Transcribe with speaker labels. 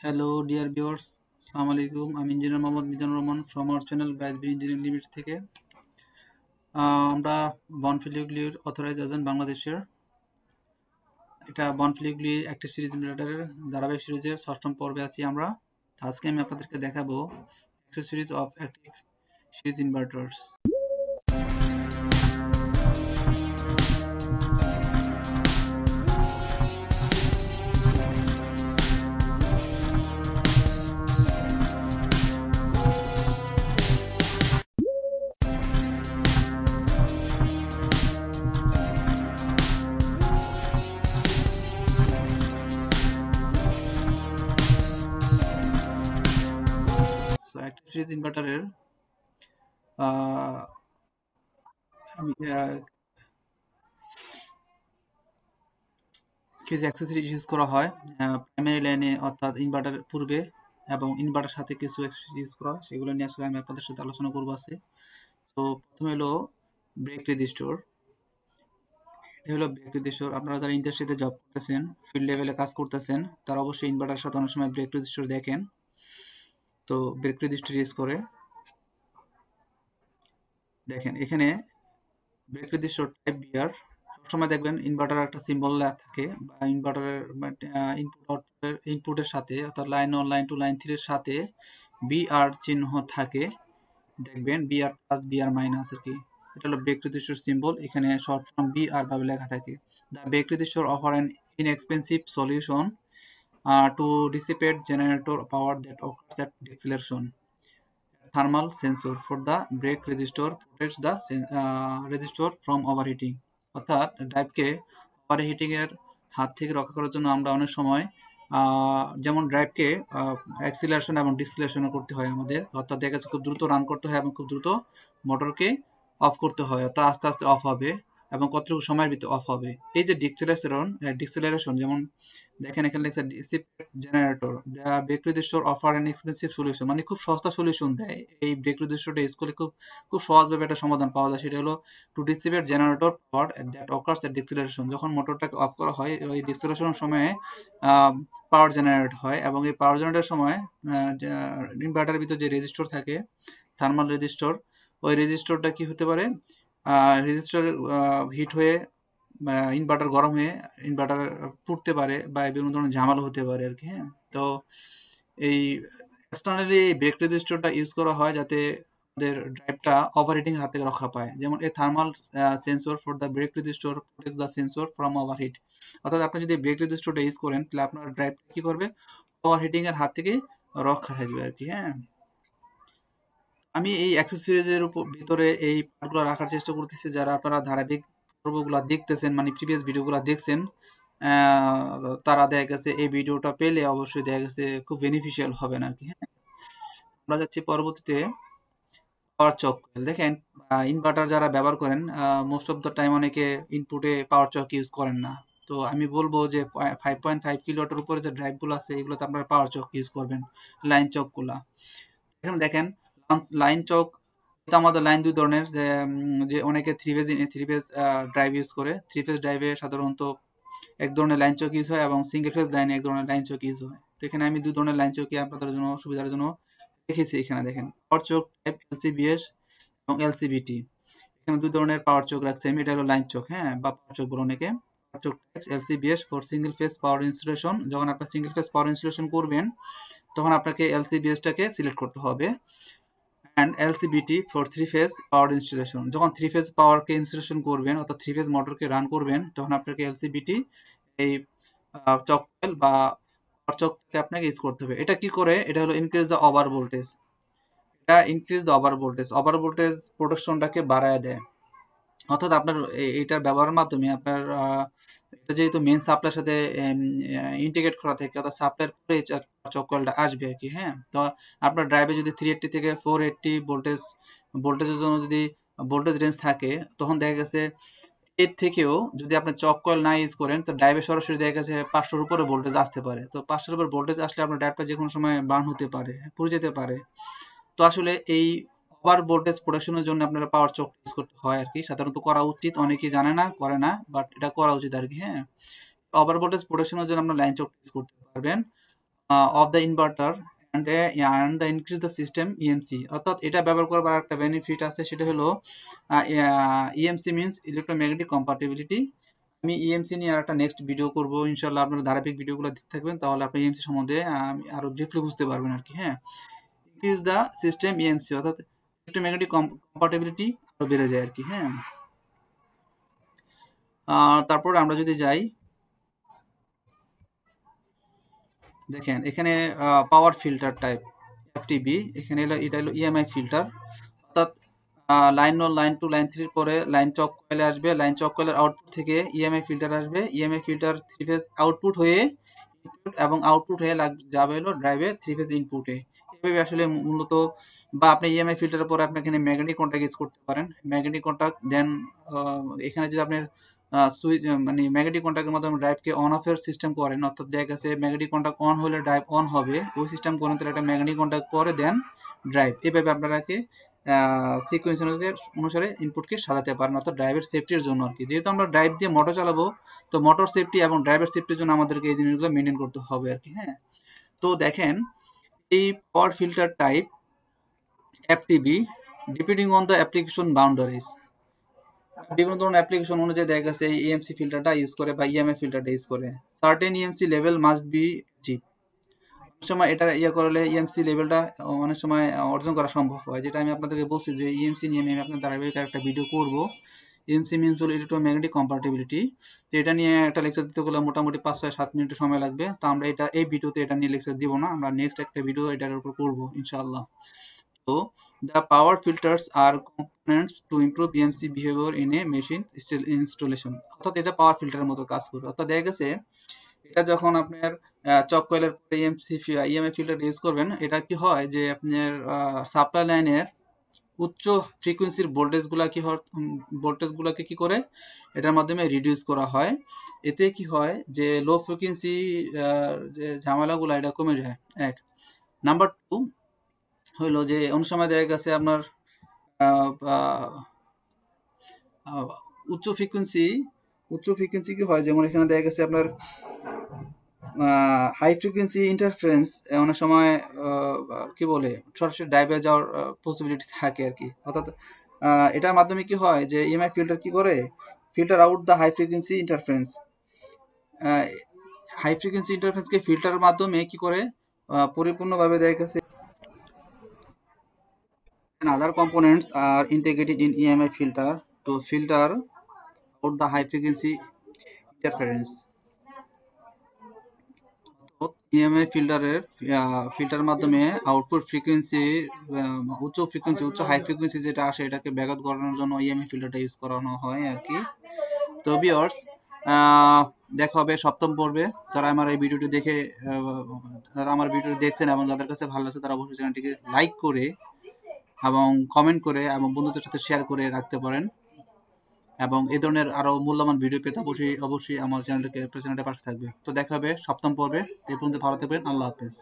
Speaker 1: Hello, dear viewers. Assalamu alaikum. I'm Engineer Mohammad Mizanur Rahman from our channel BASB Engineering Limited থেকে আমরা বনফিলিগুলির authorize agent বাংলাদেশের এটা বনফিলিগুলি active series ইনভার্টারের ধারাবাহিক সিরিজের ষষ্ঠম পর্বে আছি আমরা। আজকে আমি আপনাদেরকে দেখাবো active series of active series inverters. So active series ইনভার্টারের আমি কিছু অ্যাক্সেসরিজ ইউজ করা হয় প্রাইমারি লাইনে অর্থাৎ ইনভার্টারের পূর্বে এবং ইনভার্টার সাথে কিছু অ্যাক্সেসরিজ ইউজ করা হয় সেগুলো নিয়ে আসলে আমি আপনাদের সাথে আলোচনা করবো আছে। তো প্রথমে হলো ব্রেক রেজিস্টর। এটা হলো ব্রেক রেজিস্টর। আপনারা যারা ইন্ডাস্ট্রিতে জব করতেছেন, ফিল্ড লেভেলে কাজ করতেছেন, তারা অবশ্যই ইনভার্টারের সাথে অনেক সময় ব্রেক রেজিস্টর দেখেন। তো ব্রেক রেজিস্টর ইউজ করে দেখেন এখানে ব্রেক রেজিস্টর টাইপ বিআর সবসময় দেখবেন ইনভার্টারের একটা সিম্বল থাকে বা ইনভার্টারের ইনপুট আউটপুটের ইনপুটের সাথে অর্থাৎ লাইন 1 লাইন 2 লাইন 3 এর সাথে বিআর চিহ্ন থাকে, দেখবেন বিআর প্লাস বিআর মাইনাস আর কি। এটা হলো ব্রেক রেজিস্টর সিম্বল, এখানে শর্ট ফর্ম বিআর ভাবে লেখা থাকে। The brake resistor offer an inexpensive solution to dissipate generator power that occurs at deceleration. Thermal sensor for the brake resistor protects the resistor from overheating. অর্থাৎ ড্রাইভকে overheating এর হাত থেকে রক্ষা করার জন্য আমরা অনেক সময় যেমন ড্রাইভকে অ্যাক্সিলারেশন এবং ডিসিলারেশন করতে হয় আমাদের, অর্থাৎ দেখা যাচ্ছে খুব দ্রুত রান করতে হয় এবং খুব দ্রুত মোটরকে অফ করতে হয়, অর্থাৎ আস্তে আস্তে অফ হবে এবং কতটুকু সময়ের ভিতরে অফ হবে। এই যে ডিক্সেলারেশন যেমন দেখেন এখানে লেখা dissipate generator, brake resistor offer an expensive solution, মানে খুব সস্তা সলিউশন দেয়। এই ব্রেক রেজিস্টরটা ইউজ করলে খুব খুব সহজভাবে একটা সমাধান পাওয়া যায়। সেটা হলো to dissipate generator power that occurs at deceleration. যখন মোটরটাকে অফ করা হয় ওই ডিক্সেলারেশনের সময়ে পাওয়ার জেনারেট হয় এবং এই পাওয়ার জেনারেটের সময় ইনভার্টারের ভিতরে যে রেজিস্টর থাকে থার্মাল রেজিস্টর, ওই রেজিস্টরটা কি হতে পারে, রেজিস্টর হিট হয়ে ইনভার্টার গরম হয়ে ইনভার্টার পুড়তে পারে বা বিভিন্ন ধরনের ঝামেলা হতে পারে আর কি। হ্যাঁ, তো এই এক্সটার্নালি ব্রেক রেজিস্টরটা ইউজ করা হয় যাতে আমাদের ড্রাইভটা ওভারহিটিং হাত থেকে রক্ষা পায়। যেমন এই thermal sensor for the brake resistor protects the sensor from overheat. অর্থাৎ আপনি যদি ব্রেক রেজিস্টরটা ইউজ করেন তাহলে আপনার ড্রাইভটা কি করবে, ওভারহিটিং এর হাত থেকে রক্ষা থাকবে আর কি। হ্যাঁ, আমি এই অ্যাক্সেসরিজের ভিতরে এই পার্টগুলো রাখার চেষ্টা করতেছি, যারা আপনারা ধারাবাহিক পর্বগুলো দেখতেছেন মানে প্রিভিয়াস ভিডিওগুলো দেখছেন, তারা দেখা গেছে এই ভিডিওটা পেলে অবশ্যই দেখা গেছে খুব বেনিফিশিয়াল হবেন আর কি। হ্যাঁ, আমরা যাচ্ছি পরবর্তীতে পাওয়ার চক কয়েল। দেখেন ইনভার্টার যারা ব্যবহার করেন মোস্ট অফ দ্য টাইম অনেকে ইনপুটে পাওয়ার চক ইউজ করেন না। তো আমি বলবো যে 5.5 কিলোওয়াটের উপরে যে ড্রাইভগুলো আছে এগুলোতে আপনারা পাওয়ার চক ইউজ করবেন, লাইন চকগুলা। এখানে দেখেন লাইন চক তো আমাদের লাইন দুই ধরনের, যে অনেকে থ্রি ফেজ ড্রাইভ ইউজ করে। থ্রি ফেজ ড্রাইভে সাধারণত এক ধরনের লাইন চক ইউজ হয় এবং সিঙ্গেল ফেজ লাইনে এক ধরনের লাইন চক ইউজ হয়। তো এখানে আমি দুই ধরনের লাইন চকই আপনাদের জন্য সুবিধার জন্য রেখেছি। এখানে দেখেন পাওয়ার চক টাইপ এলসিবিএস এবং এলসিবিটি, এখানে দুই ধরনের পাওয়ার চক রাখছি আমি। এটা হলো লাইন চক, হ্যাঁ, বা পাওয়ার চক বলে অনেকে। Power choke type LCBS for single phase power installation. যখন আপনার সিঙ্গেল ফেজ পাওয়ার ইনস্টলেশন করবেন তখন আপনাকে এলসিবিএসটাকে সিলেক্ট করতে হবে। And LCBT for three phase power installation. যখন থ্রি ফেজ পাওয়ারকে ইনস্টলেশন করবেন অর্থাৎ থ্রি ফেজ মোটরকে রান করবেন তখন আপনাকে এলসিবিটি এই চক কয়েল বা পাওয়ার চককে আপনাকে ইউজ করতে হবে। এটা কি করে, এটা হলো ইনক্রিজ দ্য ওভার ভোল্টেজ। এটা increase the over voltage, over voltage প্রোটেকশনটাকে বাড়ায় দেয়। অর্থাৎ আপনার এইটার ব্যবহারের মাধ্যমে আপনার এটা যেহেতু মেন সাপ্লাইয়ের সাথে ইন্টিগ্রেট করা থাকে অর্থাৎ সাপ্লাইয়ের পরে চক কয়েলটা আসবে আর কি। হ্যাঁ, তো আপনার ড্রাইভে যদি 380 থেকে 480 ভোল্টেজের জন্য যদি ভোল্টেজ রেঞ্জ থাকে তখন দেখা গেছে এর থেকেও যদি আপনি চক কয়েল না ইউজ করেন তো ড্রাইভে সরাসরি দেখা গেছে 500-র উপরে ভোল্টেজ আসতে পারে। তো 500-র উপরে ভোল্টেজ আসলে আপনার ড্রাইভটা যে কোনো সময় বার্ন হতে পারে, পুড়ে যেতে পারে। তো আসলে এই ওভার ভোল্টেজ প্রোটেকশনের জন্য আপনারা পাওয়ার চক ইউজ করতে হয় আর কি। সাধারণত করা উচিত, অনেকেই জানে না, করে না, বাট এটা করা উচিত আর কি। হ্যাঁ, ওভার ভোল্টেজ প্রোটেকশনের জন্য আপনারা লাইন চক ইউজ করতে পারবেন। Of the inverter and the increase the system EMC. অর্থাৎ এটা ব্যবহার করবার একটা বেনিফিট আছে, সেটা হলো ইএমসি মিনস ইলেকট্রোম্যাগনেটিক কম্পাটিবিলিটি। আমি ইএমসি নিয়ে আর একটা নেক্সট ভিডিও করবো ইনশাল্লাহ, আপনারা ধারাবাহিক ভিডিওগুলো দেখতে থাকবেন, তাহলে আপনি ইএমসি সম্বন্ধে আরো ব্রিফলি বুঝতে পারবেন আর কি। হ্যাঁ, ইনক্রিজ দ্য সিস্টেম ইএমসি অর্থাৎ ইলেকট্রোম্যাগনেটিক কম্পাটিবিলিটি আরো বেড়ে যায় আর কি। হ্যাঁ, তারপর আমরা যদি যাই, দেখেন এখানে পাওয়ার ফিল্টার টাইপ এফটিবি, এখানে এটা হলো ইএমআই ফিল্টার। অর্থাৎ লাইন 1 লাইন 2 লাইন 3 পরে লাইন চক কয়েলে আসবে, লাইন চক কয়েলের আউটপুট থেকে ইএমআই ফিল্টার আসবে, ইএমআই ফিল্টার 3 ফেজ আউটপুট হয়ে ইনপুট এবং আউটপুট হয়ে যাবে হলো ড্রাইভের 3 ফেজ ইনপুটে। এভাবে আসলে মূলত, বা আপনি ইএমআই ফিল্টারের পরে আপনি এখানে ম্যাগনেটিক কন্টাক্ট ইউজ করতে পারেন, ম্যাগনেটিক কন্টাক্ট দেন এখানে যদি আপনি সুইচ মানে ম্যাগনেটিক কন্টাক্টের মাধ্যমে ড্রাইভকে অন অফের সিস্টেম করেন, অর্থাৎ দেখা গেছে ম্যাগনেটিক কন্টাক্ট অন হলে ড্রাইভ অন হবে, ওই সিস্টেম করেন, তাহলে একটা ম্যাগনেটিক কন্টাক্ট পরে দেন ড্রাইভ। এভাবে আপনারাকে সিকোয়েন্স অনুসারে ইনপুটকে সাজাতে পারেন, অর্থাৎ ড্রাইভের সেফটির জন্য আর কি। যেহেতু আমরা ড্রাইভ দিয়ে মোটর চালাবো, তো মোটর সেফটি এবং ড্রাইভের সেফটির জন্য আমাদেরকে এই জিনিসগুলো মেনটেন করতে হবে আর কি। হ্যাঁ, তো দেখেন এই power filter type FTB depending on the application boundaries, বিভিন্ন ধরনের অ্যাপ্লিকেশন অনুযায়ী দেখা গেছে এই ইএমসি ফিল্টারটা ইউজ করে বা ইএমআই ফিল্টারটা ইউজ করে। Certain EMC level must be cheap. অনেক সময় এটা করলে ইএমসি লেভেলটা অনেক সময় অর্জন করা সম্ভব হয়, যেটা আমি আপনাদেরকে বলছি যে ইএমসি নিয়ে আমি আপনার ধারাবাহিক একটা ভিডিও করব। ইএমসি মিনস হলো ইলেকট্রোম্যাগনেটিক কম্পাটিবিলিটি। তো এটা নিয়ে একটা লেকচার দিতে গেলে মোটামুটি 5-6-7 মিনিটের সময় লাগবে। তো আমরা এই ভিডিওতে এটা নিয়ে লেকচার দিব না, আমরা নেক্সট একটা ভিডিও এটার উপর করবো ইনশাআল্লাহ। তো the power filters are components to improve EMC behavior in a machine installation। অর্থাৎ এটা পাওয়ার ফিল্টারের মতো কাজ করবে। অর্থাৎ দেখা গেছে এটা যখন আপনার চক কয়েলের পরে ইএমআই ফিল্টার ইউজ করবেন, এটা কি হয় যে আপনার সাপ্লাই লাইনের উচ্চ ফ্রিকোয়েন্সির ভোল্টেজগুলোকে কি করে এটার মাধ্যমে রিডিউস করা হয়। এতে কি হয় যে লো ফ্রিকোয়েন্সি যে ঝামেলাগুলো এটা কমে যায়। এক নাম্বার 2 হইলো যে অনেক সময় দেখা গেছে আপনার আহ, উচ্চ ফ্রিকোয়েন্সি কি হয়, যেমন এখানে দেখা গেছে আপনার হাই ফ্রিকোয়েন্সি ইন্টারফারেন্স অনেক সময় কি বলে সরাসরি ডাইভে যাওয়ার পসিবিলিটি থাকে আর কি। অর্থাৎ এটার মাধ্যমে কি হয় যে ইএমআই ফিল্টার কি করে, filter out the high frequency interference. High frequency ইন্টারফারেন্সকে ফিল্টারের মাধ্যমে কি করে পরিপূর্ণভাবে দেখা গেছে and other components are integrated in EMI filter to filter out the high frequency interference। EMI ফিল্টারের মাধ্যমে আউটপুট ফ্রিকোয়েন্সি উচ্চ হাই ফ্রিকোয়েন্সি যেটা আসে এটাকে ব্যাঘাত করানোর জন্য ইএমআই ফিল্টারটা ইউজ করানো হয় আর কি। তো ভিউয়ার্স, দেখা হবে সপ্তম পর্বে। যারা আমার এই ভিডিওটি দেখে যারা আমার ভিডিওটি দেখছেন এবং যাদের কাছে ভালো লাগছে, তারা অবশ্যই চ্যানেলটিকে লাইক করে এবং কমেন্ট করে এবং বন্ধুদের সাথে শেয়ার করে রাখতে পারেন। এবং এই ধরনের আরো মূল্যবান ভিডিও পেতে অবশ্যই আমার চ্যানেলটাকে পাশে থাকবে। তো দেখা হবে সপ্তম পর্বে। এই পর্যন্ত ভালো থাকবেন। আল্লাহ হাফেজ।